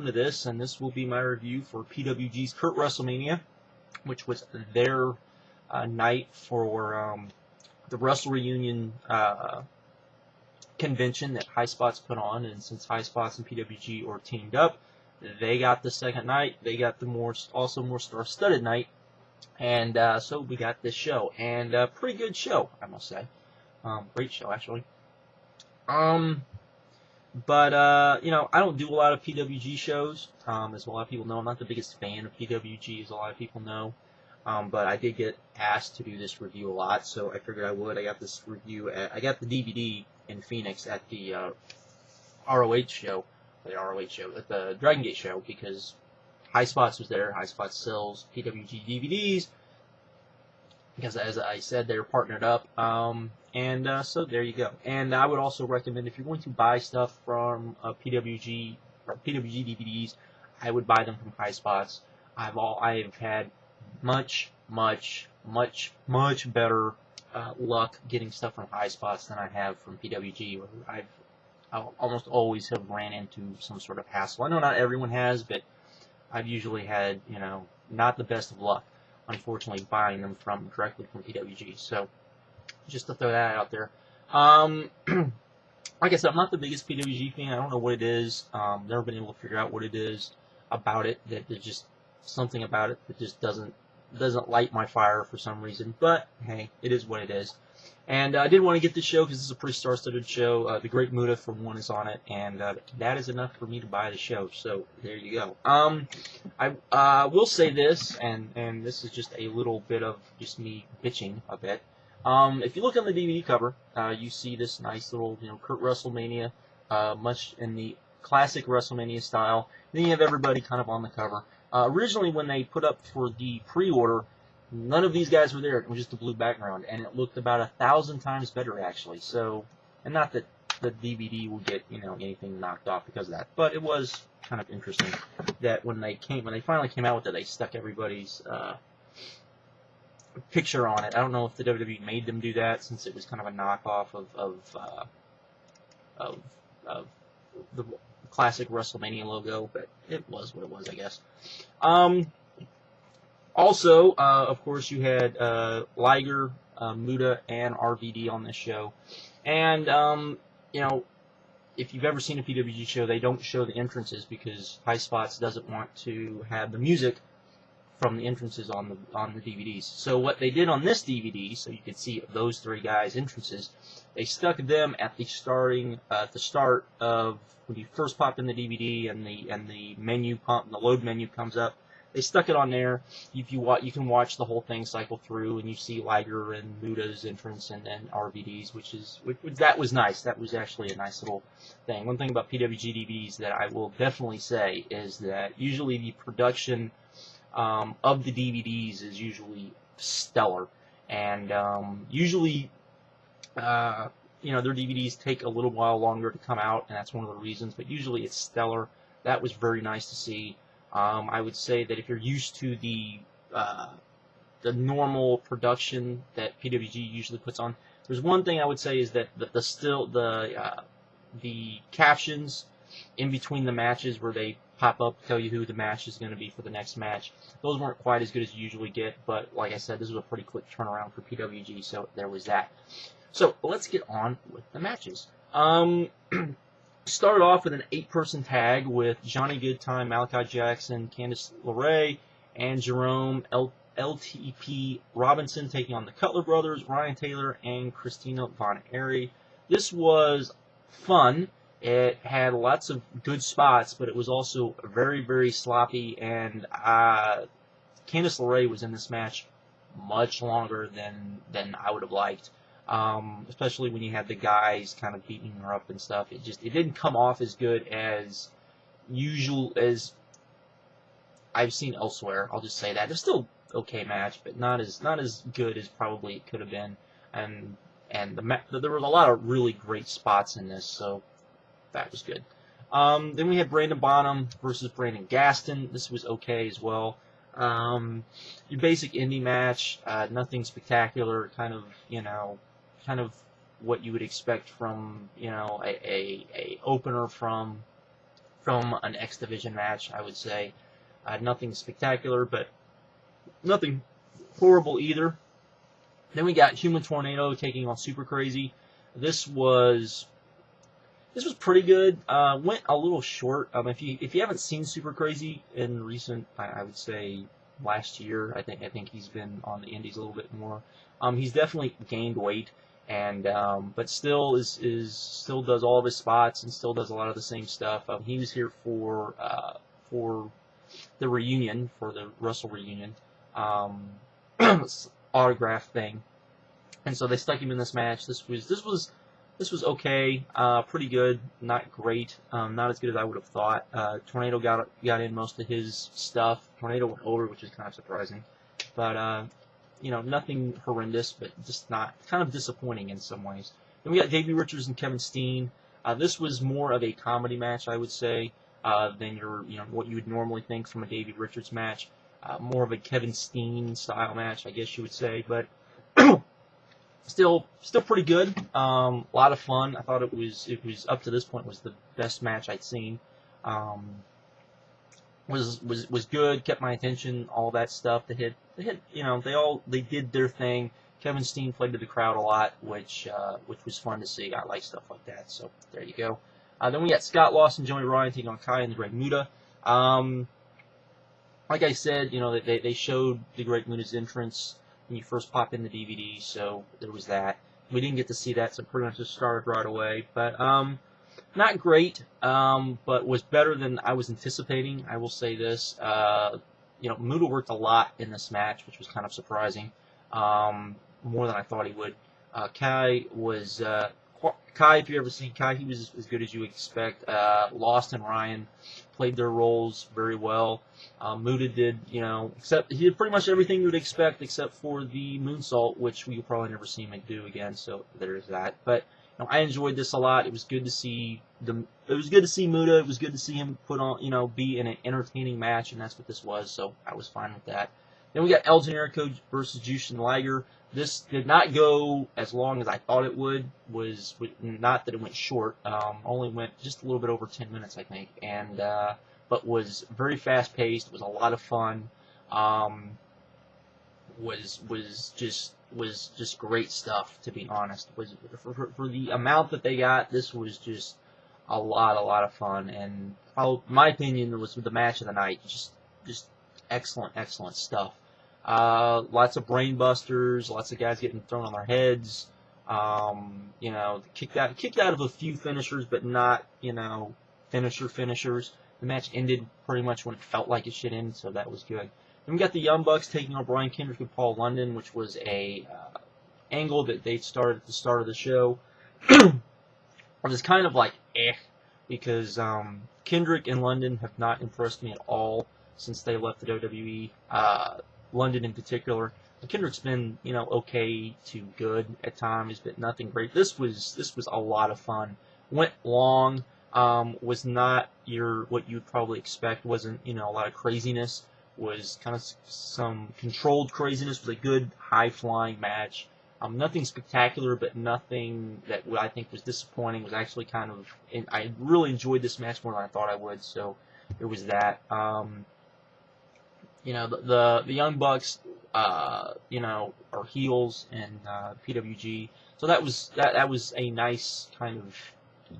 to this, and this will be my review for PWG's Kurt WrestleMania, which was their night for the Wrestle Reunion convention that High Spots put on. And since High Spots and PWG are teamed up, they got the second night. They got the more star-studded night, and so we got this show, and a pretty good show, I must say. Great show, actually. But, you know, I don't do a lot of PWG shows. As a lot of people know, I'm not the biggest fan of PWG, as a lot of people know. But I did get asked to do this review a lot, so I figured I would. I got this review I got the DVD in Phoenix at the ROH show, at the Dragon Gate show, because High Spots was there. High Spots sells PWG DVDs, because as I said, they're partnered up. So there you go. And I would also recommend, if you're going to buy stuff from PWG DVDs, I would buy them from High Spots. I've had much better luck getting stuff from High Spots than I have from PWG. Where I almost always have ran into some sort of hassle. I know not everyone has, but I've usually had, you know, not the best of luck, unfortunately, buying them directly from PWG. So just to throw that out there. Like I said, I'm not the biggest PWG fan. I don't know what it is. Never been able to figure out what it is about it. That there's just something about it that just doesn't light my fire for some reason. But hey, it is what it is. And I did want to get this show because this is a pretty star-studded show. The Great Muta, for one, is on it, and that is enough for me to buy the show. So there you go. I will say this, and this is just a little bit of just me bitching a bit. If you look on the DVD cover, you see this nice little, you know, Kurt WrestleMania, much in the classic WrestleMania style. Then you have everybody kind of on the cover. Originally, when they put up for the pre-order, none of these guys were there. It was just a blue background, and it looked about 1,000 times better, actually. So, and not that the DVD will get, you know, anything knocked off because of that, but it was kind of interesting that when they finally came out with it, they stuck everybody's picture on it. I don't know if the WWE made them do that, since it was kind of a knockoff of the classic WrestleMania logo, but it was what it was, I guess. Also, of course, you had Liger, Muta, and RVD on this show. And, you know, if you've ever seen a PWG show, they don't show the entrances because High Spots doesn't want to have the music from the entrances on the DVDs. So what they did on this DVD, so you could see those three guys' entrances, they stuck them at the start of when you first pop in the DVD and the load menu comes up. They stuck it on there. You can watch the whole thing cycle through, and you see Liger and Muta's entrance, and then RVD's, which that was nice. That was actually a nice little thing. One thing about PWG DVDs that I will definitely say is that usually the production of the DVDs is usually stellar, and usually you know, their DVDs take a little while longer to come out, and that's one of the reasons. But usually it's stellar. That was very nice to see. I would say that if you're used to the normal production that PWG usually puts on, there's one thing I would say is that the captions in between the matches where they pop up, tell you who the match is going to be for the next match, those weren't quite as good as you usually get. But like I said, this was a pretty quick turnaround for PWG, so there was that. So let's get on with the matches. Started off with an 8-person tag with Johnny Goodtime, Malachi Jackson, Candice, LeRae, and Jerome, LTP Robinson taking on the Cutler brothers, Ryan Taylor, and Christina Von Eerie. This was fun. It had lots of good spots, but it was also very, very sloppy, and Candice LeRae was in this match much longer than I would have liked. Especially when you had the guys kind of beating her up and stuff. It didn't come off as good as usual as I've seen elsewhere. I'll just say that. It's still okay match, but not as good as probably it could have been. And there was a lot of really great spots in this, so that was good. Then we had Brandon Bonham versus Brandon Gaston. This was okay as well. Your basic indie match, nothing spectacular, kind of what you would expect from, you know, a opener from from an X Division match, I would say. Nothing spectacular, but nothing horrible either. Then we got Human Tornado taking on Super Crazy. This was pretty good. Went a little short. If you haven't seen Super Crazy in recent, I would say last year, I think he's been on the Indies a little bit more. He's definitely gained weight, and but still still does all of his spots and still does a lot of the same stuff. He was here for the reunion, for the Wrestle reunion autograph thing, and so they stuck him in this match. This was okay, pretty good, not great, not as good as I would have thought. Tornado got in most of his stuff. Tornado went over, which is kind of surprising, but you know, nothing horrendous, but just not, kind of disappointing in some ways. Then we got Davey Richards and Kevin Steen. This was more of a comedy match, I would say, than what you would normally think from a Davey Richards match. More of a Kevin Steen style match, I guess you would say, but still pretty good. A lot of fun. I thought it was up to this point was the best match I'd seen. Was good, kept my attention, all that stuff. They did their thing. Kevin Steen played to the crowd a lot, which was fun to see. I like stuff like that. So there you go. Then we got Scott Lawson, Joey Ryan taking on Kai and the Great Muta. Like I said, they showed the Great Muta's entrance when you first pop in the DVD, so there was that. We didn't get to see that, so pretty much just started right away. But not great, but was better than I was anticipating. I will say this. Muta worked a lot in this match, which was kind of surprising, more than I thought he would. Kai, if you've ever seen Kai, he was as good as you would expect. Lost and Ryan played their roles very well. Muta did, except he did pretty much everything you would expect, except for the moonsault, which we'll probably never see him do again. So there's that. But I enjoyed this a lot. It was good to see Muta. It was good to see him put on, be in an entertaining match, and that's what this was. So I was fine with that. Then we got El Generico versus Jushin and Liger. This did not go as long as I thought it would. Was not that it went short. Only went just a little bit over 10 minutes, I think, and but was very fast paced. Was a lot of fun. Was just great stuff, to be honest. For the amount that they got, this was just a lot of fun, and my opinion, it was the match of the night. Just excellent stuff. Lots of brain busters, lots of guys getting thrown on their heads. Kicked out of a few finishers, but not finishers. The match ended pretty much when it felt like it should end, so that was good. Then we got the Young Bucks taking on Brian Kendrick and Paul London, which was a angle that they started at the start of the show. It was kind of like because Kendrick and London have not impressed me at all since they left the WWE. London in particular. Kendrick's been okay to good at times, but nothing great. This was a lot of fun. Went long. Was not what you'd probably expect. Wasn't a lot of craziness. Was kind of some controlled craziness. Was a good high flying match. Nothing spectacular, but nothing that I think was disappointing. Was actually kind of. I really enjoyed this match more than I thought I would. So there was that. The Young Bucks, are heels in PWG. So that was a nice kind of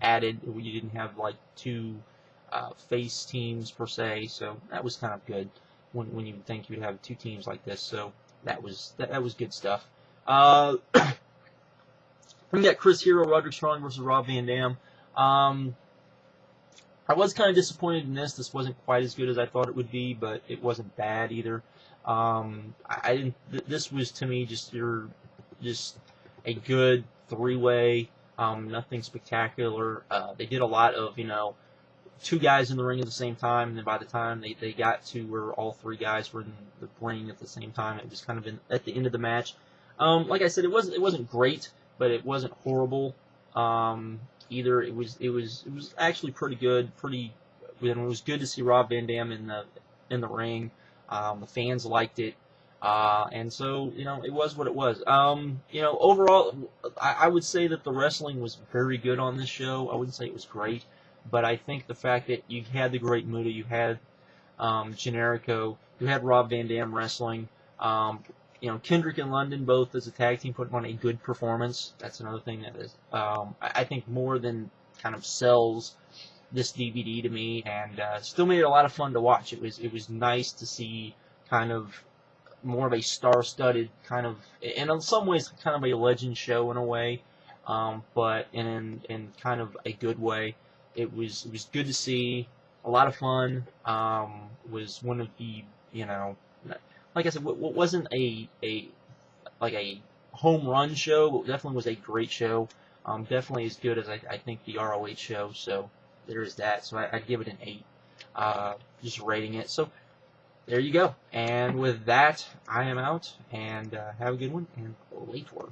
added. You didn't have like two face teams per se, so that was kind of good when you would think you'd have two teams like this. So that was good stuff. We got Chris Hero, Roderick Strong versus Rob Van Dam. I was kind of disappointed in this. This wasn't quite as good as I thought it would be, but it wasn't bad either. This was to me just a good three-way. Nothing spectacular. They did a lot of two guys in the ring at the same time, and then by the time they got to where all three guys were in the ring at the same time, it was kind of at the end of the match. Like I said, it wasn't great, but it wasn't horrible. Either it was actually pretty good. It was good to see Rob Van Dam in the ring. The fans liked it, and so it was what it was. Overall, I would say that the wrestling was very good on this show. I wouldn't say it was great, but I think the fact that you had the great Muta, you had Generico, you had Rob Van Dam wrestling, Kendrick and London both as a tag team put on a good performance. That's another thing that is, I think, more than kind of sells this DVD to me, and still made it a lot of fun to watch. It was nice to see kind of more of a star-studded kind of, and in some ways kind of a legend show in a way, but in kind of a good way. It was good to see, a lot of fun. Was one of the, like I said, what wasn't a home run show, but definitely was a great show. Definitely as good as I think the ROH show. So there is that. So I'd give it an 8. Just rating it. So there you go. And with that, I am out. And have a good one. And later.